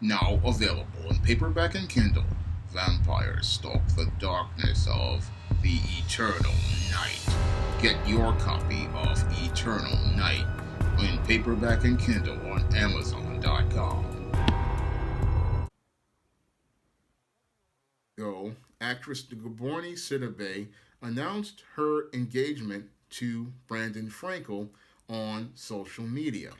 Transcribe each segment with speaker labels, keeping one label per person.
Speaker 1: Now available in paperback and Kindle. Vampires stalk the darkness of the Eternal Night. Get your copy of Eternal Night in paperback and Kindle on Amazon.com. Actress Gabourney Sidibe announced her engagement to Brandon Frankel on social media.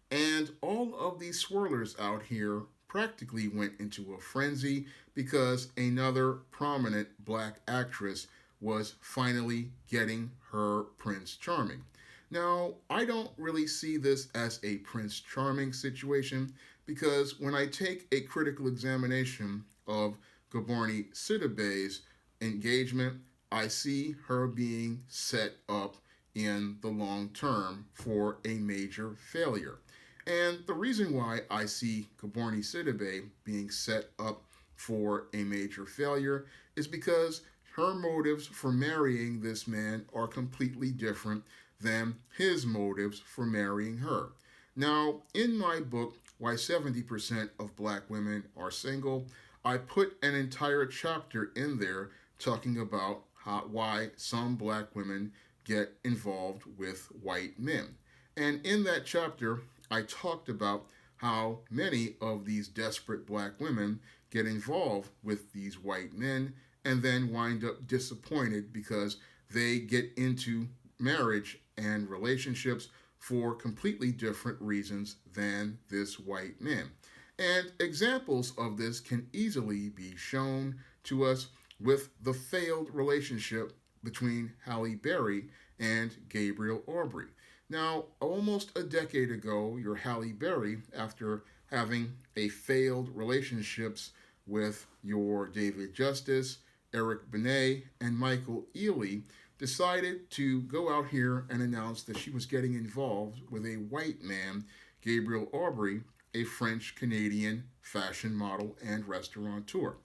Speaker 1: And all of these swirlers out here practically went into a frenzy because another prominent black actress was finally getting her Prince Charming. Now, I don't really see this as a Prince Charming situation because when I take a critical examination of Gabourney Sidibe's engagement, I see her being set up in the long term for a major failure. And the reason why I see Gabourney Sidibe being set up for a major failure is because her motives for marrying this man are completely different than his motives for marrying her. Now, in my book, Why 70% of Black Women Are Single, I put an entire chapter in there talking about why some black women get involved with white men. And in that chapter, I talked about how many of these desperate black women get involved with these white men and then wind up disappointed because they get into marriage and relationships for completely different reasons than this white man. And examples of this can easily be shown to us with the failed relationship between Halle Berry and Gabriel Aubry. Now, almost a decade ago, your Halle Berry, after having a failed relationships with your David Justice, Eric Benet, and Michael Ealy, decided to go out here and announce that she was getting involved with a white man, Gabriel Aubry, a French Canadian fashion model and restaurateur.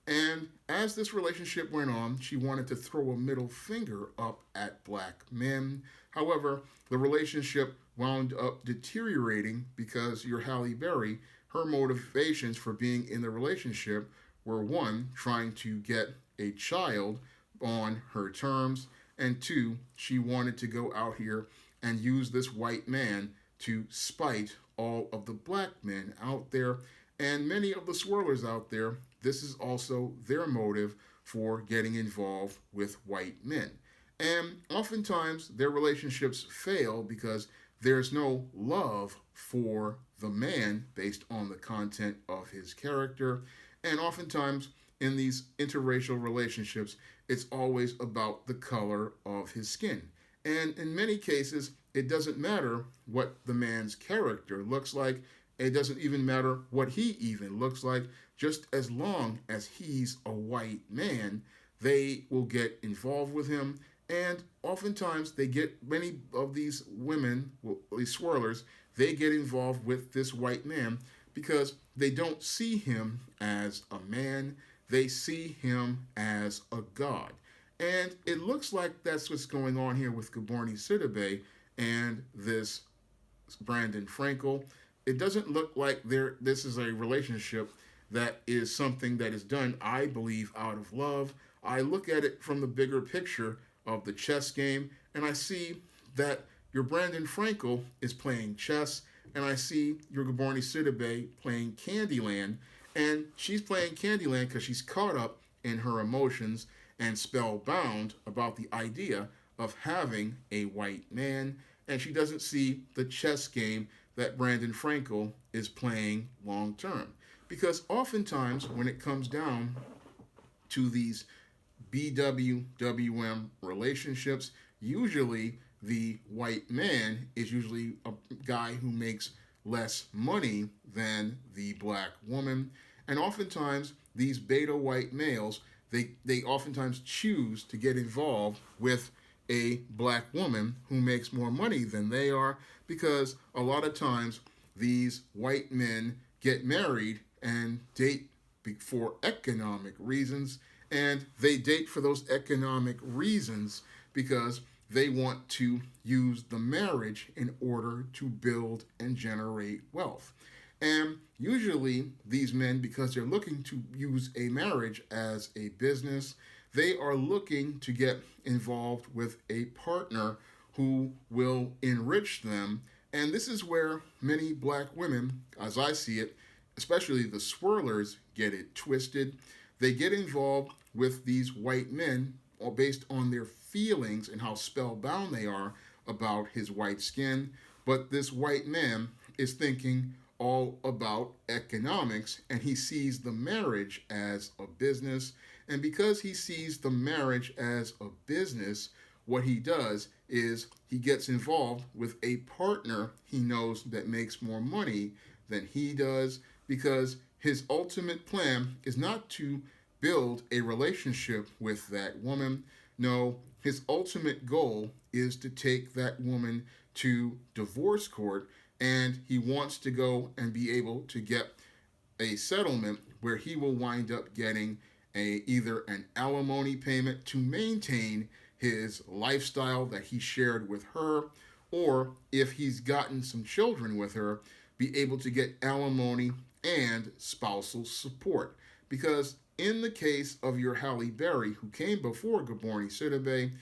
Speaker 1: And as this relationship went on, she wanted to throw a middle finger up at black men. However, the relationship wound up deteriorating because your Halle Berry, her motivations for being in the relationship were one, trying to get a child on her terms, and two, she wanted to go out here and use this white man to spite all of the black men out there. And many of the swirlers out there, this is also their motive for getting involved with white men. And oftentimes their relationships fail because there's no love for the man based on the content of his character. And oftentimes in these interracial relationships, it's always about the color of his skin. And in many cases, it doesn't matter what the man's character looks like. It doesn't even matter what he even looks like. Just as long as he's a white man, they will get involved with him. And oftentimes, many of these women, these swirlers, they get involved with this white man because they don't see him as a man. They see him as a god. And it looks like that's what's going on here with Gabourney Sidibe and this Brandon Frankel. It doesn't look like this is a relationship that is something that is done, I believe, out of love. I look at it from the bigger picture of the chess game, and I see that your Brandon Frankel is playing chess, and I see your Gabourney Sidibe playing Candyland, and she's playing Candyland because she's caught up in her emotions and spellbound about the idea of having a white man, and she doesn't see the chess game that Brandon Frankel is playing long term. Because oftentimes, when it comes down to these BWWM relationships, usually the white man is usually a guy who makes less money than the black woman. And oftentimes, these beta white males, they oftentimes choose to get involved with a black woman who makes more money than they are because a lot of times these white men get married and date for economic reasons, and they date for those economic reasons because they want to use the marriage in order to build and generate wealth. And usually, these men, because they're looking to use a marriage as a business, they are looking to get involved with a partner who will enrich them. And this is where many black women, as I see it, especially the swirlers, get it twisted. They get involved with these white men all based on their feelings and how spellbound they are about his white skin. But this white man is thinking all about economics, and he sees the marriage as a business. And because he sees the marriage as a business, what he does is he gets involved with a partner he knows that makes more money than he does, because his ultimate plan is not to build a relationship with that woman. No, his ultimate goal is to take that woman to divorce court, and he wants to go and be able to get a settlement where he will wind up getting either an alimony payment to maintain his lifestyle that he shared with her, or if he's gotten some children with her, be able to get alimony and spousal support. Because in the case of your Halle Berry, who came before Gabourney Sidibe,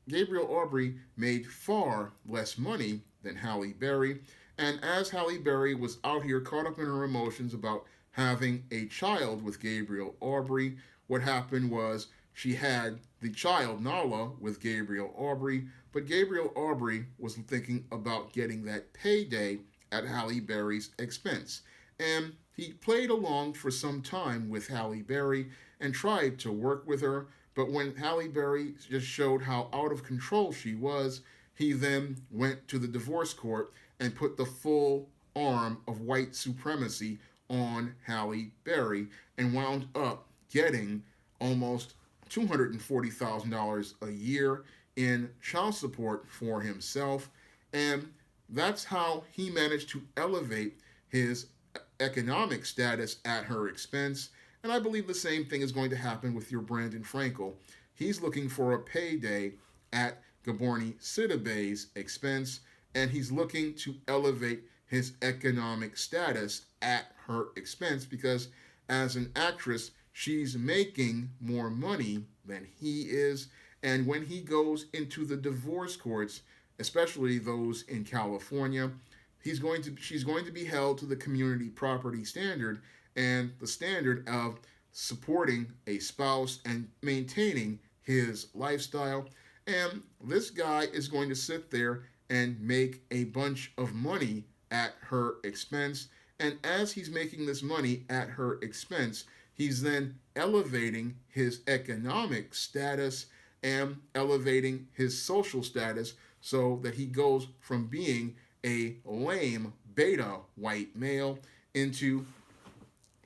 Speaker 1: Gabriel Aubrey made far less money than Halle Berry. And as Halle Berry was out here caught up in her emotions about having a child with Gabriel Aubrey, what happened was she had the child, Nala, with Gabriel Aubrey, but Gabriel Aubrey was thinking about getting that payday at Halle Berry's expense. And he played along for some time with Halle Berry and tried to work with her, but when Halle Berry just showed how out of control she was, he then went to the divorce court and put the full arm of white supremacy on Halle Berry and wound up getting almost $240,000 a year in child support for himself. And that's how he managed to elevate his economic status at her expense. And I believe the same thing is going to happen with your Brandon Frankel. He's looking for a payday at Gabourney Sidibe's expense, and he's looking to elevate his economic status at her expense because as an actress, she's making more money than he is. And when he goes into the divorce courts, especially those in California, she's going to be held to the community property standard and the standard of supporting a spouse and maintaining his lifestyle. And this guy is going to sit there and make a bunch of money at her expense. And as he's making this money at her expense, he's then elevating his economic status and elevating his social status so that he goes from being a lame beta white male into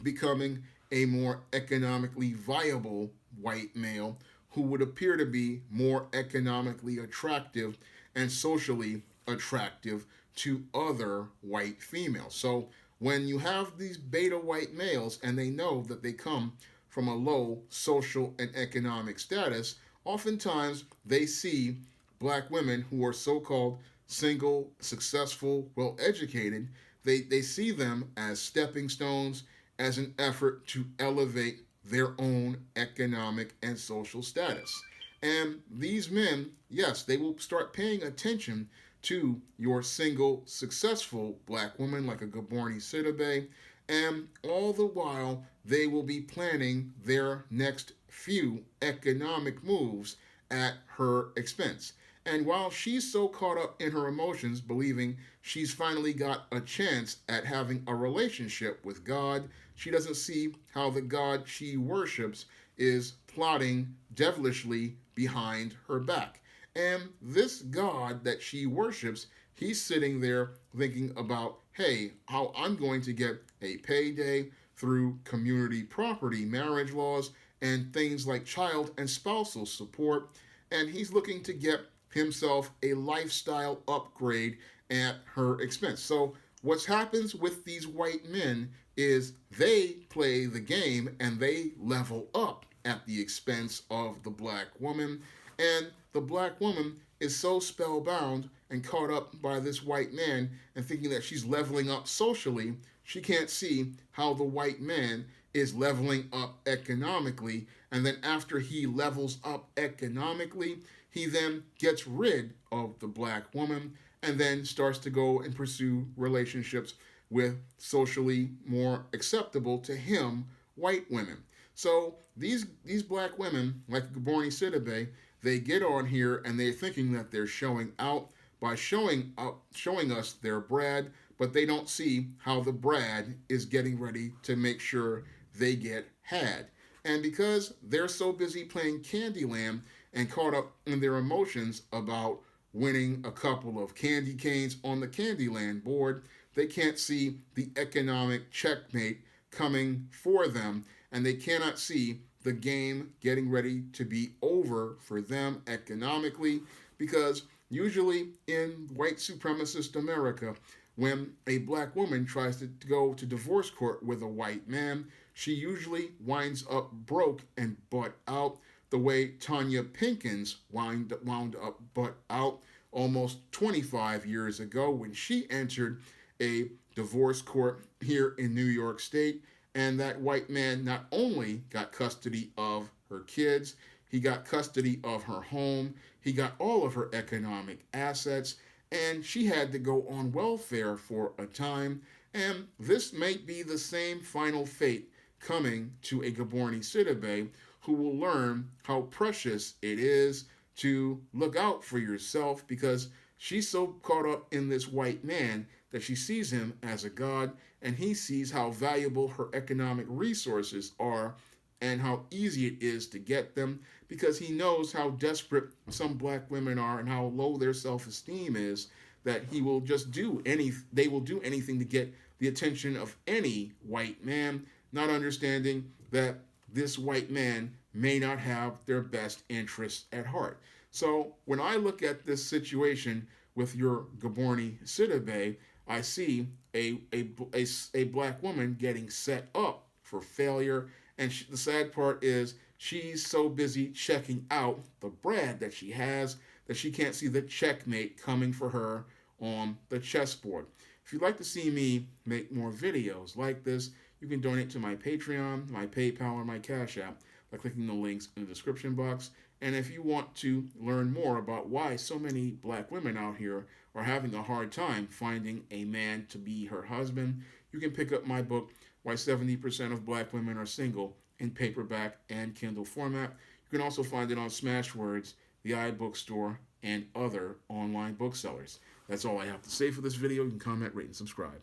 Speaker 1: becoming a more economically viable white male who would appear to be more economically attractive and socially attractive to other white females. So when you have these beta white males and they know that they come from a low social and economic status, oftentimes they see black women who are so-called single, successful, well-educated, they see them as stepping stones, as an effort to elevate their own economic and social status. And these men, yes, they will start paying attention to your single, successful black woman like a Gabourney Sidibe, and all the while they will be planning their next few economic moves at her expense. And while she's so caught up in her emotions, believing she's finally got a chance at having a relationship with God, she doesn't see how the God she worships is plotting devilishly behind her back. And this God that she worships, he's sitting there thinking about, hey, how I'm going to get a payday through community property marriage laws and things like child and spousal support. And he's looking to get himself a lifestyle upgrade at her expense. So what happens with these white men is they play the game and they level up at the expense of the black woman. And the black woman is so spellbound and caught up by this white man and thinking that she's leveling up socially, she can't see how the white man is leveling up economically. And then after he levels up economically, he then gets rid of the black woman and then starts to go and pursue relationships with socially more acceptable to him white women. So these black women, like Gabourney Sidibe, they get on here and they're thinking that they're showing out by showing us their Brad, but they don't see how the Brad is getting ready to make sure they get had. And because they're so busy playing Candyland and caught up in their emotions about winning a couple of candy canes on the Candyland board, they can't see the economic checkmate coming for them, and they cannot see the game getting ready to be over for them economically, because usually in white supremacist America, when a black woman tries to go to divorce court with a white man, she usually winds up broke and butt out, the way Tanya Pinkins wound up butt out almost 25 years ago when she entered a divorce court here in New York State. And that white man not only got custody of her kids, he got custody of her home, he got all of her economic assets, and she had to go on welfare for a time. And this may be the same final fate coming to a Gabourney Sidibe, who will learn how precious it is to look out for yourself, because she's so caught up in this white man that she sees him as a god, and he sees how valuable her economic resources are and how easy it is to get them, because he knows how desperate some black women are and how low their self-esteem is, that they will do anything to get the attention of any white man, not understanding that this white man may not have their best interests at heart. So when I look at this situation with your Gabourney Sidibe, I see a black woman getting set up for failure. And the sad part is she's so busy checking out the Brad that she has that she can't see the checkmate coming for her on the chessboard. If you'd like to see me make more videos like this, you can donate to my Patreon, my PayPal, or my Cash App by clicking the links in the description box. And if you want to learn more about why so many black women out here are having a hard time finding a man to be her husband, you can pick up my book, Why 70% of Black Women Are Single, in paperback and Kindle format. You can also find it on Smashwords, the iBookstore, and other online booksellers. That's all I have to say for this video. You can comment, rate, and subscribe.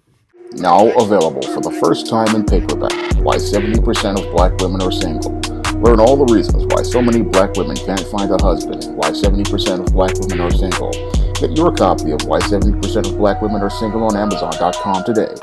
Speaker 2: Now available for the first time in paperback, Why 70% of Black Women Are Single. Learn all the reasons why so many black women can't find a husband and why 70% of black women are single. Get your copy of Why 70% of Black Women Are Single on Amazon.com today.